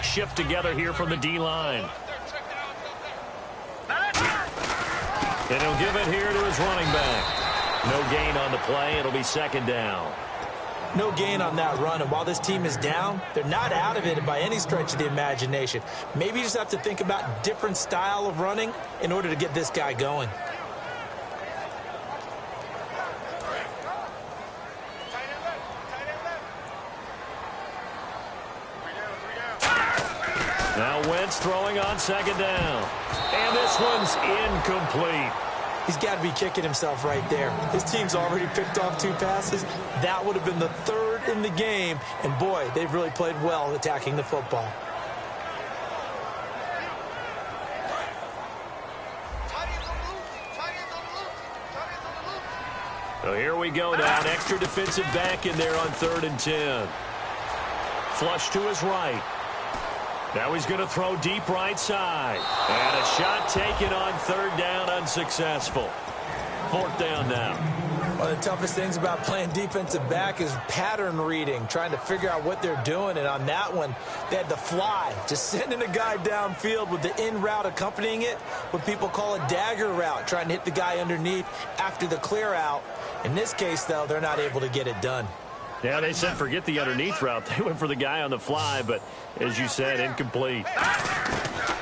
Shift together here from the D-line. And he'll give it here to his running back. No gain on the play. It'll be second down. No gain on that run, and while this team is down, they're not out of it by any stretch of the imagination. Maybe you just have to think about different style of running in order to get this guy going. Now Wentz throwing on second down. And this one's incomplete. He's got to be kicking himself right there. His team's already picked off 2 passes. That would have been the 3rd in the game. And, boy, they've really played well attacking the football. So here we go now. An extra defensive back in there on 3rd and 10. Flush to his right. Now he's going to throw deep right side. And a shot taken on 3rd down, unsuccessful. 4th down now. One of the toughest things about playing defensive back is pattern reading, trying to figure out what they're doing. And on that one, they had the fly, just sending a guy downfield with the in route accompanying it, what people call a dagger route, trying to hit the guy underneath after the clear out. In this case, though, they're not able to get it done. Yeah, they said forget the underneath route. They went for the guy on the fly, but as you said, incomplete.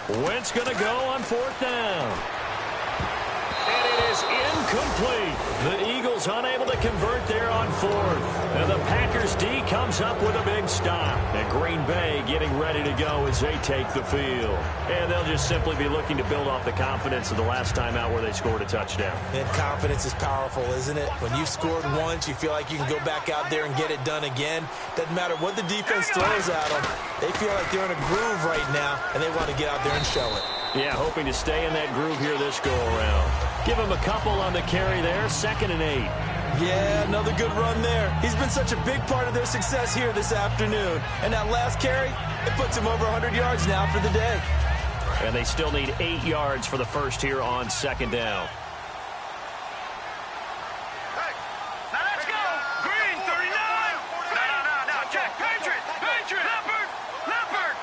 Wentz going to go on 4th down. And it is incomplete. The Eagles unable to convert there on 4th. And the Packers D comes up with a big stop. And Green Bay getting ready to go as they take the field. And they'll just simply be looking to build off the confidence of the last time out where they scored a touchdown. And confidence is powerful, isn't it? When you've scored once, you feel like you can go back out there and get it done again. Doesn't matter what the defense throws at them. They feel like they're in a groove right now, and they want to get out there and show it. Yeah, hoping to stay in that groove here this go-around. Give him a couple on the carry there, 2nd and 8. Yeah, another good run there. He's been such a big part of their success here this afternoon. And that last carry, it puts him over 100 yards now for the day. And they still need 8 yards for the first here on 2nd down. Hey, now let's go. Green, 39. No, check. Patriot. Leopard.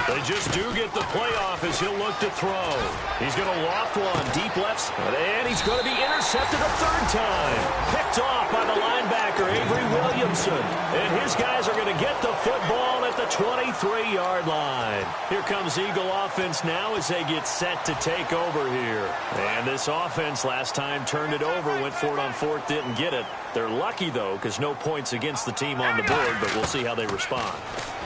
They just do get the playoff as he'll look to throw. He's going to loft one, deep left, and he's going to be intercepted a 3rd time. Picked off by the linebacker, Avery Williamson. And his guys are going to get the football at the 23-yard line. Here comes Eagle offense now as they get set to take over here. And this offense last time turned it over, went for it on 4th, didn't get it. They're lucky, though, because no points against the team on the board, but we'll see how they respond.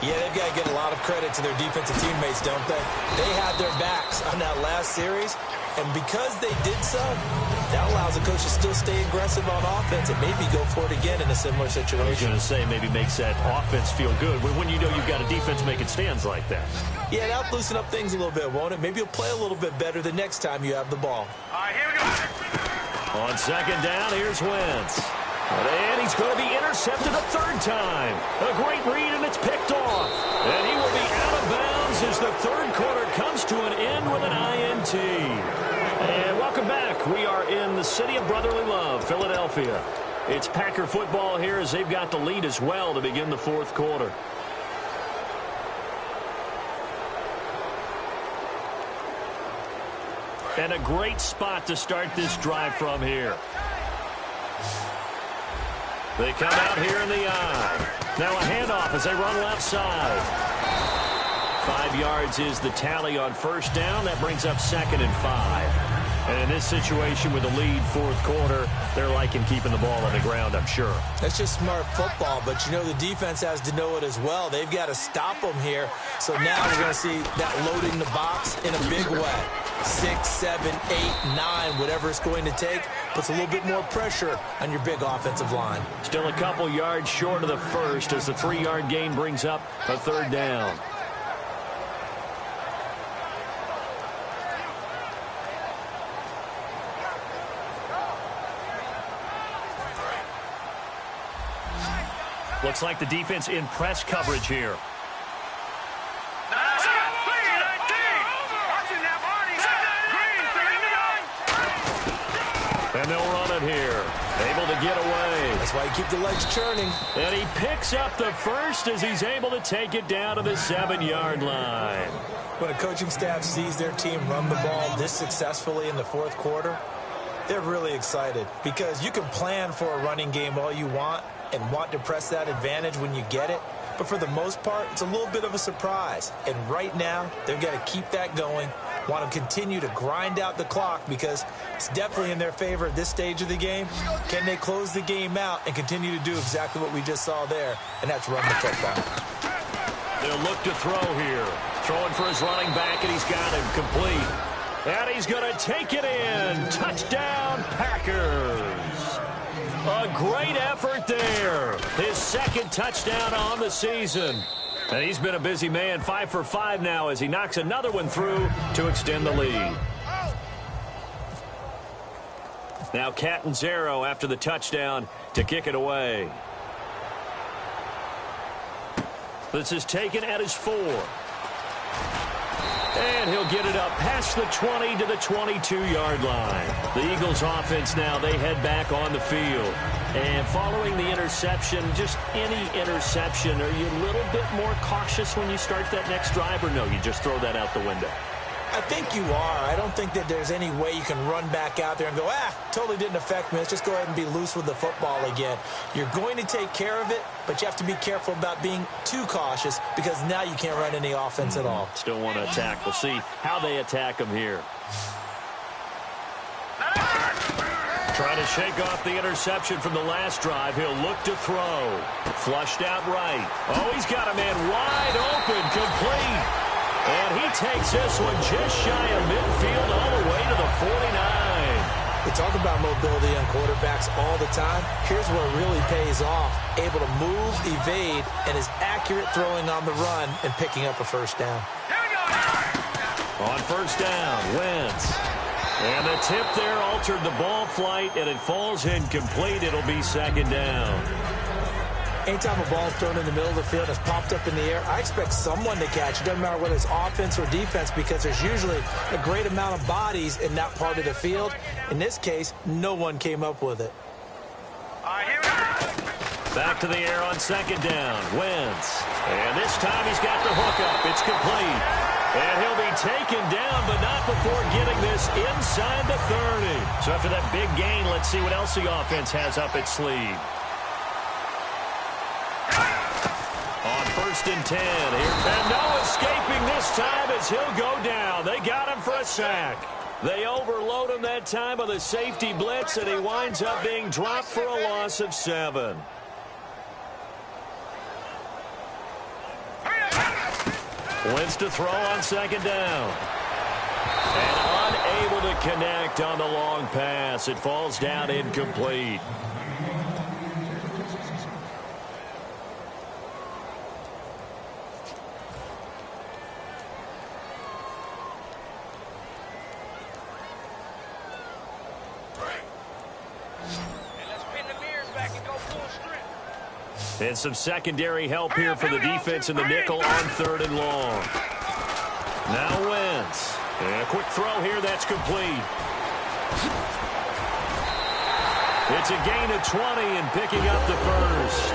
Yeah, they've got to give a lot of credit to their defensive teammates, don't they? They had their backs on that last series, and because they did so, that allows the coach to still stay aggressive on offense and maybe go for it again in a similar situation. I was going to say maybe makes that offense feel good when you know you've got a defense making stands like that. Yeah, that'll loosen up things a little bit, won't it? Maybe you'll play a little bit better the next time you have the ball. All right, here we go. On 2nd down, here's Wentz. And he's going to be intercepted a 3rd time. A great read, and it's picked off. And he will be out of bounds as the 3rd quarter comes to an end with an INT. And welcome back. We are in the city of brotherly love, Philadelphia. It's Packer football here as they've got the lead as well to begin the 4th quarter. And a great spot to start this drive from here. They come out here in the eye. Now a handoff as they run left side. 5 yards is the tally on 1st down. That brings up 2nd and 5. And in this situation with a lead 4th quarter, they're liking keeping the ball on the ground, I'm sure. That's just smart football, but you know the defense has to know it as well. They've got to stop them here. So now we're going to see that loading the box in a big way. 6, 7, 8, 9, whatever it's going to take, puts a little bit more pressure on your big offensive line. Still a couple yards short of the first as the 3-yard gain brings up a 3rd down. Looks like the defense in press coverage here. And they'll run it here. Able to get away. That's why you keep the legs churning. And he picks up the first as he's able to take it down to the 7-yard line. When a coaching staff sees their team run the ball this successfully in the fourth quarter, they're really excited because you can plan for a running game all you want and want to press that advantage when you get it. But for the most part, it's a little bit of a surprise. And right now, they've got to keep that going, want to continue to grind out the clock because it's definitely in their favor at this stage of the game. Can they close the game out and continue to do exactly what we just saw there, and that's run the football. They'll look to throw here. Throwing for his running back, and he's got him complete. And he's going to take it in. Touchdown, Packers. A great effort there. His second touchdown on the season. And he's been a busy man, 5 for 5 now as he knocks another one through to extend the lead. Now Catanzaro after the touchdown to kick it away. This is taken at his 4. And he'll get it up past the 20 to the 22-yard line. The Eagles offense now, they head back on the field. And following the interception, just any interception, are you a little bit more cautious when you start that next drive, or no, you just throw that out the window? I think you are. I don't think that there's any way you can run back out there and go, totally didn't affect me. Let's just go ahead and be loose with the football again. You're going to take care of it, but you have to be careful about being too cautious because now you can't run any offense at all. Still want to attack. We'll see how they attack him here. Trying to shake off the interception from the last drive. He'll look to throw. Flushed out right. Oh, he's got a man wide open, complete. And he takes this one just shy of midfield all the way to the 49. We talk about mobility on quarterbacks all the time. Here's where it really pays off. Able to move, evade, and is accurate throwing on the run and picking up a first down. On first down, Wentz. And the tip there altered the ball flight, and it falls incomplete. It'll be second down. Anytime a ball is thrown in the middle of the field and it's popped up in the air, I expect someone to catch it. Doesn't matter whether it's offense or defense because there's usually a great amount of bodies in that part of the field. In this case, no one came up with it. Back to the air on second down. Wentz. And this time he's got the hook up. It's complete. And he'll be taken down, but not before getting this inside the 30. So after that big gain, let's see what else the offense has up its sleeve. On first and 10. And no escaping this time as he'll go down. They got him for a sack. They overload him that time with a safety blitz, and he winds up being dropped for a loss of 7. Wins to throw on second down. And unable to connect on the long pass. It falls down incomplete. And some secondary help here for the defense in the nickel on third and long. Now Wentz. And a quick throw here that's complete. It's a gain of 20 and picking up the first.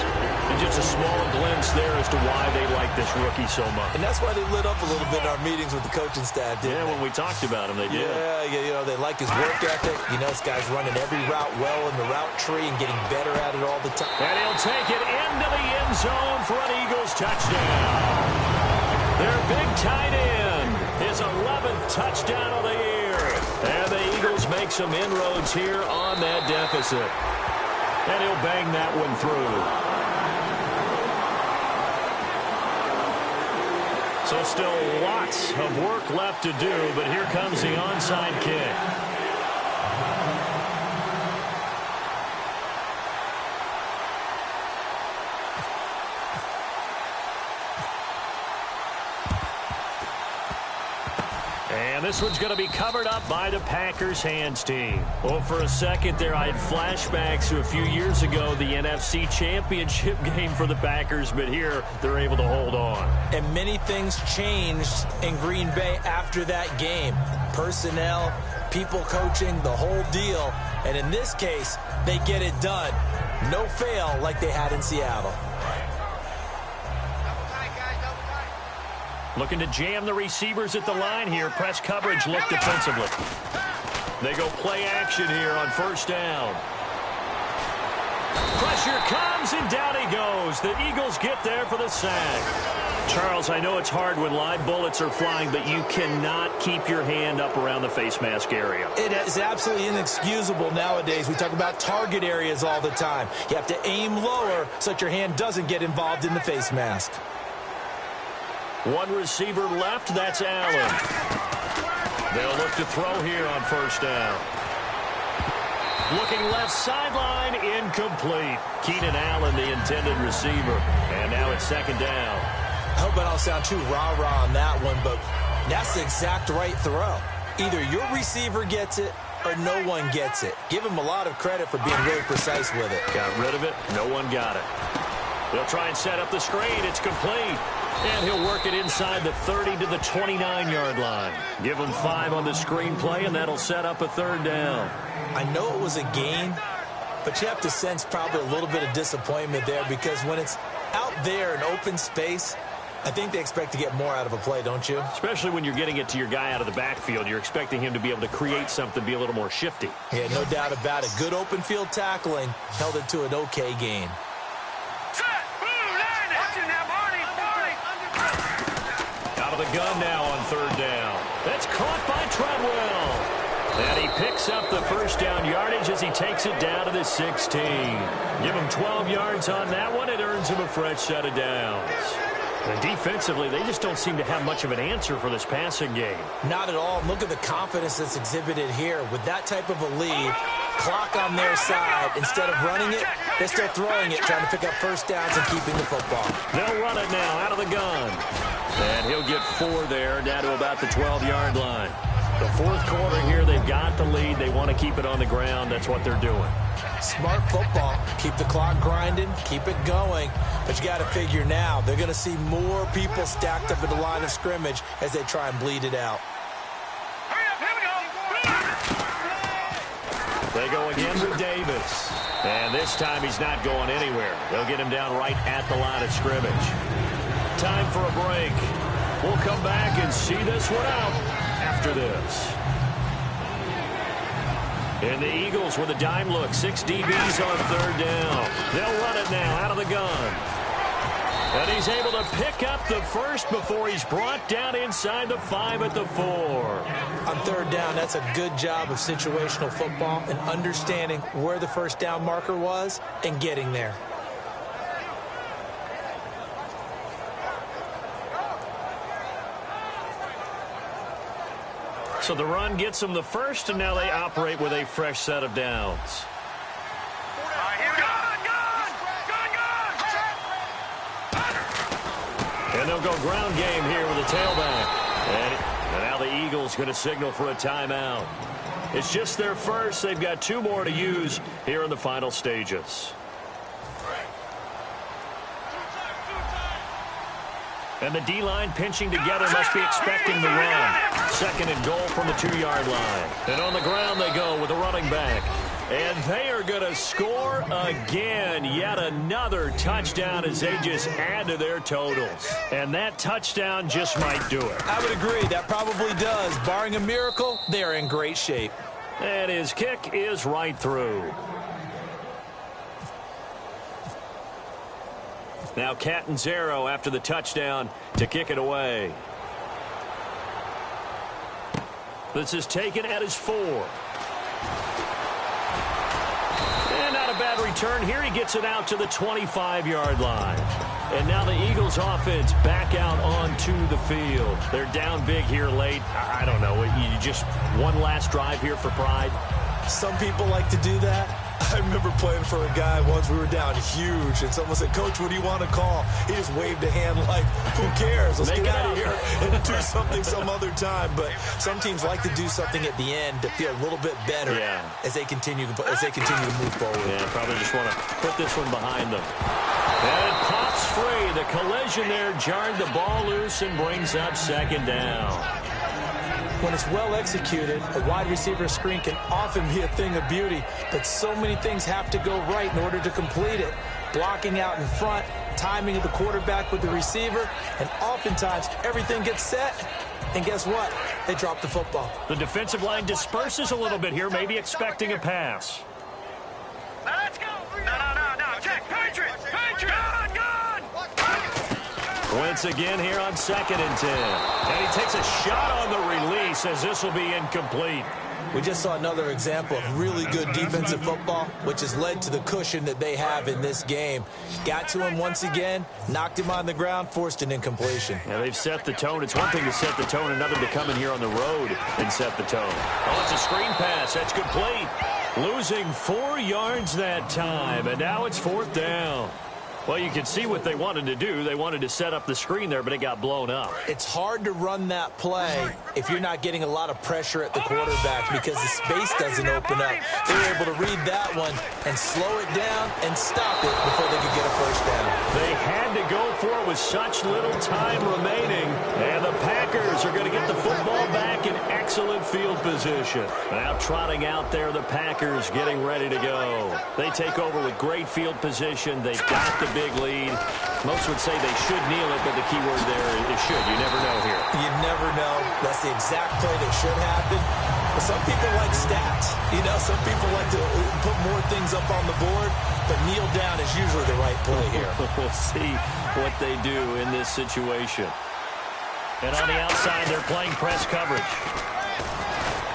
And just a small glimpse there as to why they like this rookie so much. And that's why they lit up a little bit in our meetings with the coaching staff, didn't they? When we talked about him, they did. Yeah, you know, they like his work ethic. You know, this guy's running every route well in the route tree and getting better at it all the time. And he'll take it into the end zone for an Eagles touchdown. Their big tight end, his 11th touchdown of the year. And the Eagles make some inroads here on that deficit. And he'll bang that one through. So still lots of work left to do, but here comes the onside kick. And this one's going to be covered up by the Packers hands team. Well, for a second there, I had flashbacks to a few years ago, the NFC Championship game for the Packers, but here they're able to hold on. And many things changed in Green Bay after that game. Personnel, people coaching, the whole deal. And in this case, they get it done. No fail like they had in Seattle. Looking to jam the receivers at the line here. Press coverage, look defensively. They go play action here on first down. Pressure comes, and down he goes. The Eagles get there for the sack. Charles, I know it's hard when live bullets are flying, but you cannot keep your hand up around the face mask area. It is absolutely inexcusable nowadays. We talk about target areas all the time. You have to aim lower so that your hand doesn't get involved in the face mask. One receiver left, that's Allen. They'll look to throw here on first down. Looking left sideline, incomplete. Keenan Allen, the intended receiver. And now it's second down. I hope I don't sound too rah-rah on that one, but that's the exact right throw. Either your receiver gets it or no one gets it. Give him a lot of credit for being really precise with it. Got rid of it, no one got it. They'll try and set up the screen, it's complete. And he'll work it inside the 30 to the 29-yard line. Give him 5 on the screenplay, and that'll set up a third down. I know it was a gain, but you have to sense probably a little bit of disappointment there because when it's out there in open space, I think they expect to get more out of a play, don't you? Especially when you're getting it to your guy out of the backfield. You're expecting him to be able to create something, be a little more shifty. Yeah, no doubt about it. Good open field tackling held it to an okay gain. Out of the gun now on third down. That's caught by Treadwell. And he picks up the first down yardage as he takes it down to the 16. Give him 12 yards on that one. It earns him a fresh set of downs. And defensively, they just don't seem to have much of an answer for this passing game. Not at all. Look at the confidence that's exhibited here. With that type of a lead, clock on their side, instead of running it, they're still throwing it, trying to pick up first downs and keeping the football. They'll run it now out of the gun. And he'll get 4 there, down to about the 12-yard line. The fourth quarter here, they've got the lead. They want to keep it on the ground. That's what they're doing. Smart football. Keep the clock grinding. Keep it going. But you got to figure now, they're going to see more people stacked up at the line of scrimmage as they try and bleed it out. Hurry up, here we go. They go again with Davis. And this time he's not going anywhere. They'll get him down right at the line of scrimmage. Time for a break. We'll come back and see this one out after this. And the Eagles with a dime look. 6 DBs on third down. They'll run it now out of the gun. And he's able to pick up the first before he's brought down inside the 5 at the 4. On third down, that's a good job of situational football and understanding where the first down marker was and getting there. So the run gets them the first, and now they operate with a fresh set of downs. And they'll go ground game here with a tailback. And now the Eagles going to signal for a timeout. It's just their first. They've got 2 more to use here in the final stages. And the D-line pinching together, must be expecting the run. 2nd and goal from the 2-yard line. And on the ground they go with a running back. And they are going to score again. Yet another touchdown as they just add to their totals. And that touchdown just might do it. I would agree. That probably does. Barring a miracle, they're in great shape. And his kick is right through. Now Catanzaro after the touchdown to kick it away. This is taken at his 4. And not a bad return here. He gets it out to the 25-yard line. And now the Eagles offense back out onto the field. They're down big here late. I don't know. You just one last drive here for pride. Some people like to do that. I remember playing for a guy once. We were down huge, and someone said, "Coach, what do you want to call?" He just waved a hand like, "Who cares? Let's get out of here and do something some other time." But some teams like to do something at the end to feel a little bit better as they continue to move forward. Yeah, probably just want to put this one behind them. And it pops free. The collision there jarred the ball loose and brings up second down. When it's well executed, a wide receiver screen can often be a thing of beauty, but so many things have to go right in order to complete it. Blocking out in front, timing of the quarterback with the receiver, and oftentimes everything gets set, and guess what? They drop the football. The defensive line disperses a little bit here, maybe expecting a pass. Now let's go. No. Check. Patriots. Gun. Wentz again here on 2nd and 10. And he takes a shot on the release as this will be incomplete. We just saw another example of really good defensive football, which has led to the cushion that they have in this game. Got to him once again, knocked him on the ground, forced an incompletion. Yeah, they've set the tone. It's one thing to set the tone, another to come in here on the road and set the tone. Oh, it's a screen pass. That's complete. Losing 4 yards that time, and now it's 4th down. Well, you can see what they wanted to do. They wanted to set up the screen there, but it got blown up. It's hard to run that play if you're not getting a lot of pressure at the quarterback because the space doesn't open up. They were able to read that one and slow it down and stop it before they could get a first down. They had to go for it with such little time remaining, and the Packers are going to get the football back in excellent field position. Now trotting out there, the Packers getting ready to go. They take over with great field position. They've got the big lead. Most would say they should kneel it, but the key word there is should. You never know here. You never know. That's the exact play that should happen. But some people like stats. You know, some people like to put more things up on the board, but kneel down is usually the right play here. We'll see what they do in this situation. And on the outside, they're playing press coverage.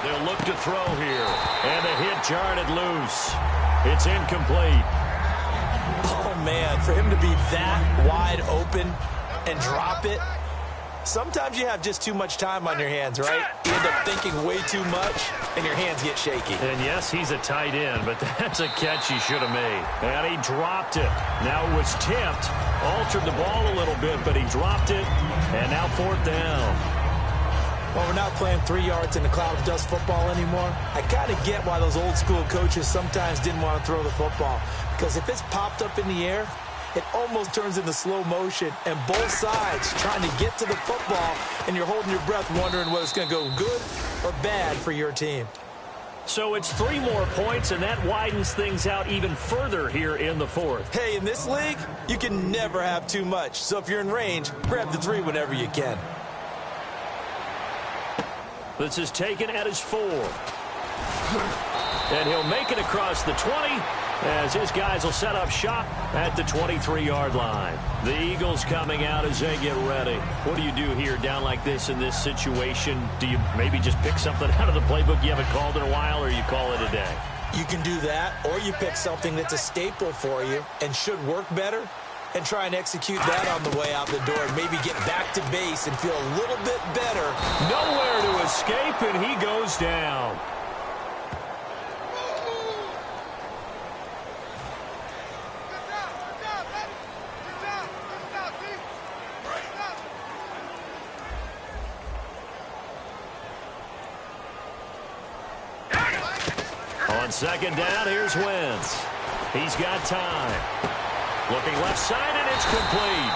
They'll look to throw here. And the hit jarred it loose. It's incomplete. Oh, man, for him to be that wide open and drop it, sometimes you have just too much time on your hands, right? You end up thinking way too much, and your hands get shaky. And, yes, he's a tight end, but that's a catch he should have made. And he dropped it. Now it was tipped, altered the ball a little bit, but he dropped it, and now 4th down. Well, we're not playing 3 yards in a cloud of dust football anymore. I kind of get why those old school coaches sometimes didn't want to throw the football. Because if it's popped up in the air, it almost turns into slow motion. And both sides trying to get to the football, and you're holding your breath wondering whether it's going to go good or bad for your team. So it's 3 more points, and that widens things out even further here in the 4th. Hey, in this league, you can never have too much. So if you're in range, grab the 3 whenever you can. This is taken at his 4. And he'll make it across the 20 as his guys will set up shop at the 23-yard line. The Eagles coming out as they get ready. What do you do here down like this in this situation? Do you maybe just pick something out of the playbook you haven't called in a while, or you call it a day? You can do that, or you pick something that's a staple for you and should work better, and try and execute that on the way out the door and maybe get back to base and feel a little bit better. Nowhere to escape, and he goes down. On 2nd down, here's Wentz. He's got time. Looking left side, and it's complete.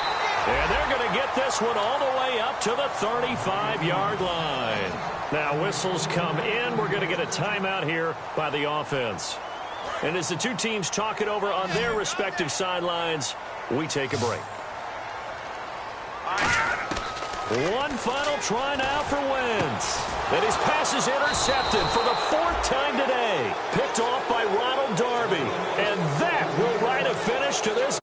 And they're going to get this one all the way up to the 35-yard line. Now, whistles come in. We're going to get a timeout here by the offense. And as the two teams talk it over on their respective sidelines, we take a break. One final try now for Wentz. And his pass is intercepted for the 4th time today. Picked off by Ronald Darby. And that will write a finish to this.